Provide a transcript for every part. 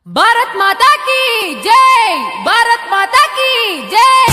भारत माता की जय, भारत माता की जय।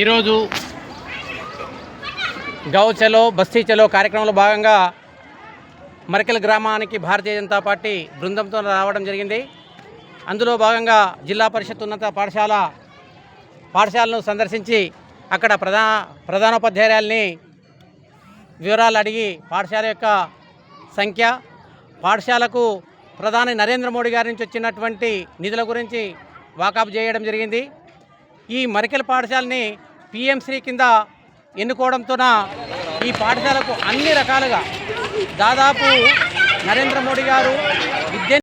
ఈరోజు గౌ చలో బస్తీ చలో కార్యక్రమంలో భాగంగా మరికెల్ గ్రామానికి భారతీయ జనతా పార్టీ బృందంతో రావడం జరిగింది. అందులో భాగంగా జిల్లా పరిషత్ ఉన్నత పాఠశాలను సందర్శించి అక్కడ ప్రధానోపాధ్యాయుల్ని వివరాలు అడిగి పాఠశాల యొక్క సంఖ్య, పాఠశాలకు ప్రధాని నరేంద్ర మోడీ గారి నుంచి వచ్చినటువంటి నిధుల గురించి వాకప్ చేయడం జరిగింది. ఈ మరికెల్ పాఠశాలని పిఎంశ్రీ కింద ఎన్నుకోవడంతోన ఈ పాఠశాలకు అన్ని రకాలుగా దాదాపు నరేంద్ర మోడీ గారు విద్య